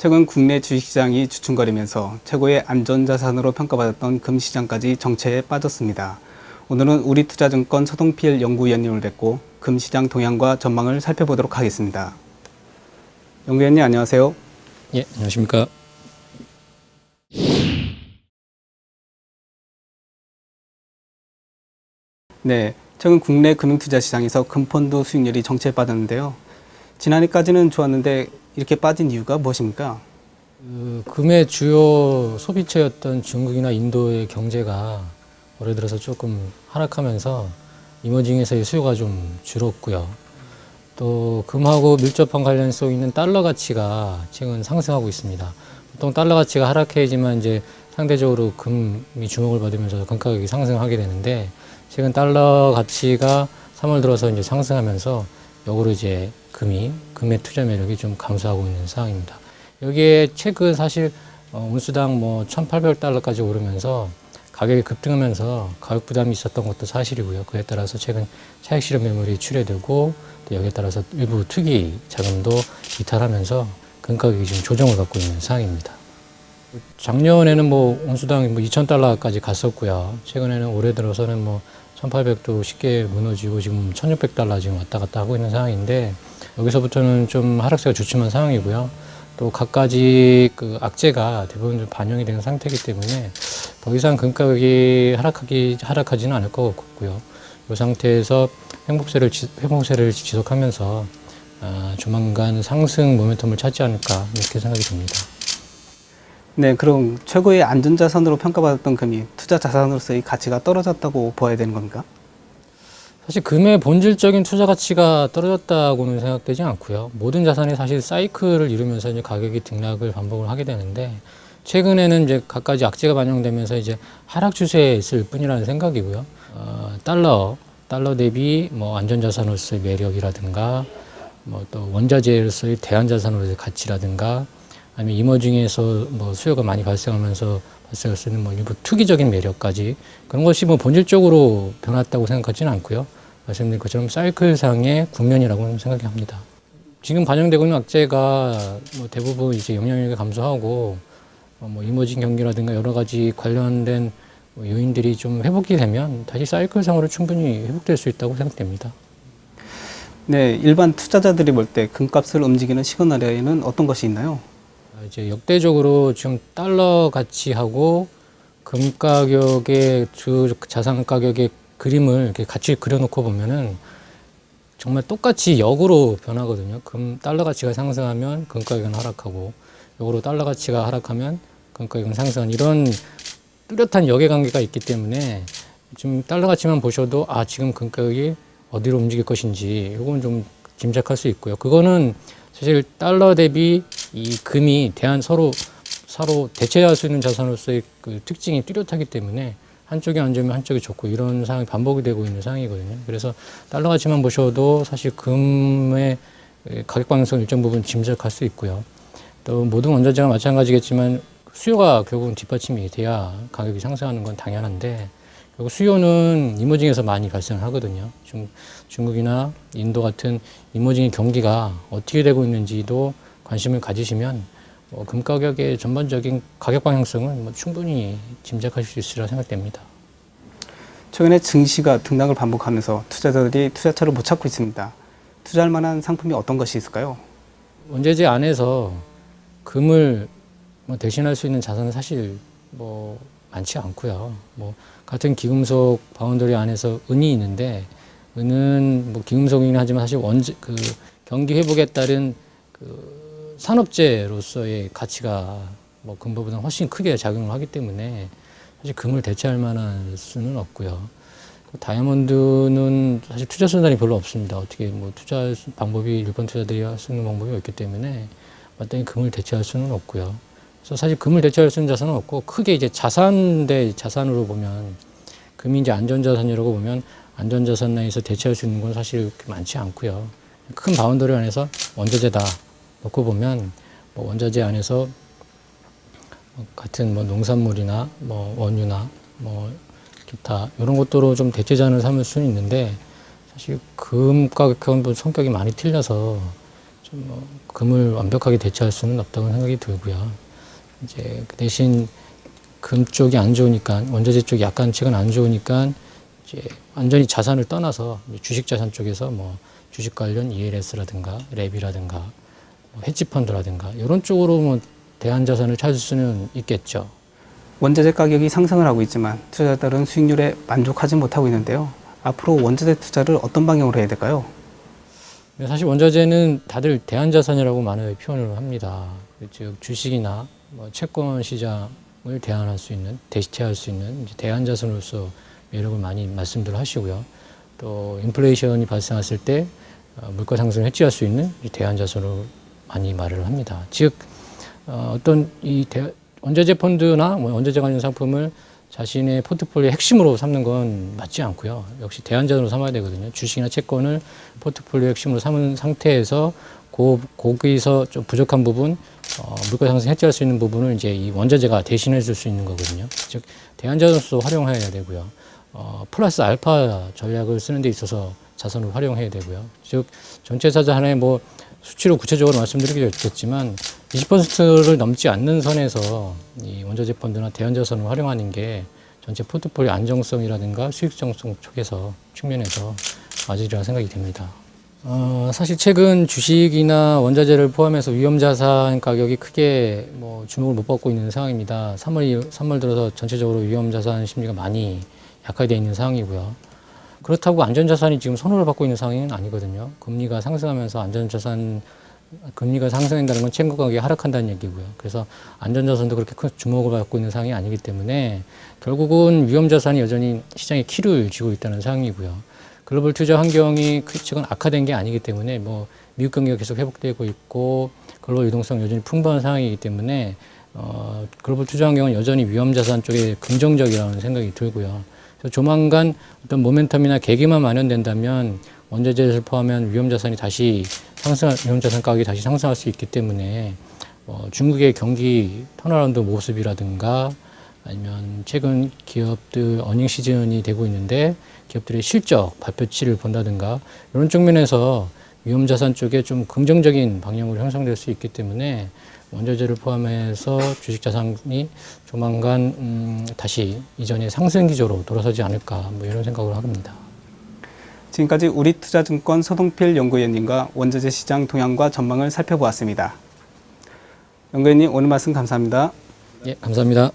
최근 국내 주식시장이 주춤거리면서 최고의 안전자산으로 평가받았던 금시장까지 정체에 빠졌습니다. 오늘은 우리투자증권 서동필 연구위원님을 뵙고 금시장 동향과 전망을 살펴보도록 하겠습니다. 연구위원님 안녕하세요. 예, 안녕하십니까. 네, 최근 국내 금융투자시장에서 금펀드 수익률이 정체에 빠졌는데요. 지난해까지는 좋았는데 이렇게 빠진 이유가 무엇입니까? 금의 주요 소비처였던 중국이나 인도의 경제가 올해 들어서 조금 하락하면서 이머징에서의 수요가 좀 줄었고요. 또 금하고 밀접한 관련성 있는 달러 가치가 최근 상승하고 있습니다. 보통 달러 가치가 하락해야지만 이제 상대적으로 금이 주목을 받으면서 금 가격이 상승하게 되는데 최근 달러 가치가 3월 들어서 이제 상승하면서 역으로 이제 금의 투자 매력이 좀 감소하고 있는 상황입니다. 여기에 최근 사실 온수당 뭐 1,800달러까지 오르면서 가격이 급등하면서 가격 부담이 있었던 것도 사실이고요. 그에 따라서 최근 차익 실현 매물이 출회되고 또 여기에 따라서 일부 투기 자금도 이탈하면서 금 가격이 지금 조정을 받고 있는 상황입니다. 작년에는 뭐 온수당 뭐 2,000달러까지 갔었고요. 최근에는 올해 들어서는 뭐 1,800도 쉽게 무너지고 지금 1,600달러 지금 왔다 갔다 하고 있는 상황인데 여기서부터는 좀 하락세가 주춤한 상황이고요. 또 각가지 그 악재가 대부분 좀 반영이 되는 상태이기 때문에 더 이상 금 가격이 하락하지는 않을 것 같고요. 이 상태에서 회복세를 지속하면서 조만간 상승 모멘텀을 찾지 않을까 이렇게 생각이 듭니다. 네, 그럼 최고의 안전자산으로 평가받았던 금이 투자 자산으로서의 가치가 떨어졌다고 보아야 되는 겁니까? 사실 금의 본질적인 투자 가치가 떨어졌다고는 생각되지 않고요. 모든 자산이 사실 사이클을 이루면서 이제 가격이 등락을 반복을 하게 되는데 최근에는 이제 각가지 악재가 반영되면서 이제 하락 추세에 있을 뿐이라는 생각이고요. 달러 대비 뭐 안전자산으로서의 매력이라든가 뭐 또 원자재로서의 대안자산으로서의 가치라든가 아니면 이머징에서 뭐 수요가 많이 발생하면서 발생할 수 있는 뭐 일부 투기적인 매력까지 그런 것이 뭐 본질적으로 변했다고 생각하지는 않고요. 말씀드린 것처럼 사이클상의 국면이라고 생각이 합니다. 지금 반영되고 있는 악재가 뭐 대부분 이제 영향력이 감소하고 뭐 이머징 경기라든가 여러 가지 관련된 요인들이 좀 회복이 되면 다시 사이클상으로 충분히 회복될 수 있다고 생각됩니다. 네, 일반 투자자들이 볼 때 금값을 움직이는 시그널에는 어떤 것이 있나요? 이제 역대적으로 지금 달러 가치하고 금 가격의 주 자산 가격의 그림을 이렇게 같이 그려놓고 보면은 정말 똑같이 역으로 변하거든요. 달러 가치가 상승하면 금 가격은 하락하고, 역으로 달러 가치가 하락하면 금 가격은 상승하는 이런 뚜렷한 역의 관계가 있기 때문에 지금 달러 가치만 보셔도 지금 금 가격이 어디로 움직일 것인지 이건 좀 짐작할 수 있고요. 그거는 사실 달러 대비 이 금이 서로 대체할 수 있는 자산으로서의 그 특징이 뚜렷하기 때문에 한쪽이 안 좋으면 한쪽이 좋고 이런 상황이 반복이 되고 있는 상황이거든요. 그래서 달러 가치만 보셔도 사실 금의 가격 방향성을 일정 부분 짐작할 수 있고요. 또 모든 원자재가 마찬가지겠지만 수요가 결국은 뒷받침이 돼야 가격이 상승하는 건 당연한데 결국 수요는 이머징에서 많이 발생하거든요. 중국이나 인도 같은 이머징의 경기가 어떻게 되고 있는지도 관심을 가지시면 금 가격의 전반적인 가격 방향성은 충분히 짐작하실 수 있으리라 생각됩니다. 최근에 증시가 등락을 반복하면서 투자자들이 투자처를 못 찾고 있습니다. 투자할 만한 상품이 어떤 것이 있을까요? 원자재 안에서 금을 대신할 수 있는 자산은 사실 많지 않고요. 같은 기금속 바운더리 안에서 은이 있는데 은은 기금속이긴 하지만 사실 경기 회복에 따른 산업재로서의 가치가 금보다 훨씬 크게 작용을 하기 때문에 사실 금을 대체할 만한 수는 없고요. 다이아몬드는 사실 투자 수단이 별로 없습니다. 어떻게 투자 방법이 일본 투자들이 할 수 있는 방법이 없기 때문에 마땅히 금을 대체할 수는 없고요. 그래서 사실 금을 대체할 수 있는 자산은 없고 크게 이제 자산 대 자산으로 보면 금이 이제 안전자산이라고 보면 안전자산 내에서 대체할 수 있는 건 사실 그렇게 많지 않고요. 큰 바운더리 안에서 원자재다 놓고 보면 원자재 안에서 같은 농산물이나 원유나 기타 이런 것들로 좀 대체자산을 삼을 수는 있는데 사실 금 가격하고는 성격이 많이 틀려서 금을 완벽하게 대체할 수는 없다고 생각이 들고요. 이제 그 대신 금 쪽이 안 좋으니까, 원자재 쪽이 약간 최근 안 좋으니까 이제 완전히 자산을 떠나서 주식 자산 쪽에서 뭐 주식 관련 ELS라든가 랩이라든가 헤지펀드라든가 이런 쪽으로 뭐 대안 자산을 찾을 수는 있겠죠. 원자재 가격이 상승을 하고 있지만 투자자들은 수익률에 만족하지 못하고 있는데요. 앞으로 원자재 투자를 어떤 방향으로 해야 될까요? 사실 원자재는 다들 대안 자산이라고 많이 표현을 합니다. 즉 주식이나 뭐 채권 시장을 대안할 수 있는, 대체할 수 있는 대안 자산으로서 매력을 많이 말씀들 하시고요. 또 인플레이션이 발생했을 때 물가 상승을 해지할 수 있는 대안 자산으로 많이 말을 합니다. 즉 어떤 원자재 펀드나 뭐 원자재 관련 상품을 자신의 포트폴리오의 핵심으로 삼는 건 맞지 않고요. 역시 대안 자산으로 삼아야 되거든요. 주식이나 채권을 포트폴리오 핵심으로 삼은 상태에서 거기서 좀 부족한 부분, 물가 상승 해지할 수 있는 부분을 이제 이 원자재가 대신해 줄 수 있는 거거든요. 즉 대안 자산으로서 활용해야 되고요. 플러스 알파 전략을 쓰는 데 있어서 자산을 활용해야 되고요. 즉 전체 자산 하나에 뭐 수치로 구체적으로 말씀드리겠지만 20%를 넘지 않는 선에서 이 원자재 펀드나 대안 자산을 활용하는 게 전체 포트폴리오 안정성이라든가 수익성성 쪽에서 측면에서 맞으리라 생각이 됩니다. 사실 최근 주식이나 원자재를 포함해서 위험자산 가격이 크게 뭐 주목을 못 받고 있는 상황입니다. 3월 들어서 전체적으로 위험자산 심리가 많이 약화되어 있는 상황이고요. 그렇다고 안전자산이 지금 선호를 받고 있는 상황은 아니거든요. 금리가 상승하면서 안전자산 금리가 상승한다는 건 채권 가격이 하락한다는 얘기고요. 그래서 안전자산도 그렇게 큰 주목을 받고 있는 상황이 아니기 때문에 결국은 위험자산이 여전히 시장의 키를 쥐고 있다는 상황이고요. 글로벌 투자 환경이 최근 악화된 게 아니기 때문에 뭐 미국 경기가 계속 회복되고 있고 글로벌 유동성 여전히 풍부한 상황이기 때문에 글로벌 투자 환경은 여전히 위험자산 쪽에 긍정적이라는 생각이 들고요. 그래서 조만간 어떤 모멘텀이나 계기만 마련된다면 원자재를 포함한 위험자산이 다시 위험자산 가격이 다시 상승할 수 있기 때문에 중국의 경기 턴어라운드 모습이라든가 아니면 최근 기업들 어닝 시즌이 되고 있는데 기업들의 실적 발표치를 본다든가 이런 쪽면에서 위험자산 쪽에 좀 긍정적인 방향으로 형성될 수 있기 때문에 원자재를 포함해서 주식자산이 조만간 다시 이전의 상승 기조로 돌아서지 않을까 뭐 이런 생각을 합니다. 지금까지 우리투자증권 서동필 연구위원님과 원자재 시장 동향과 전망을 살펴보았습니다. 연구위원님 오늘 말씀 감사합니다. 예, 감사합니다.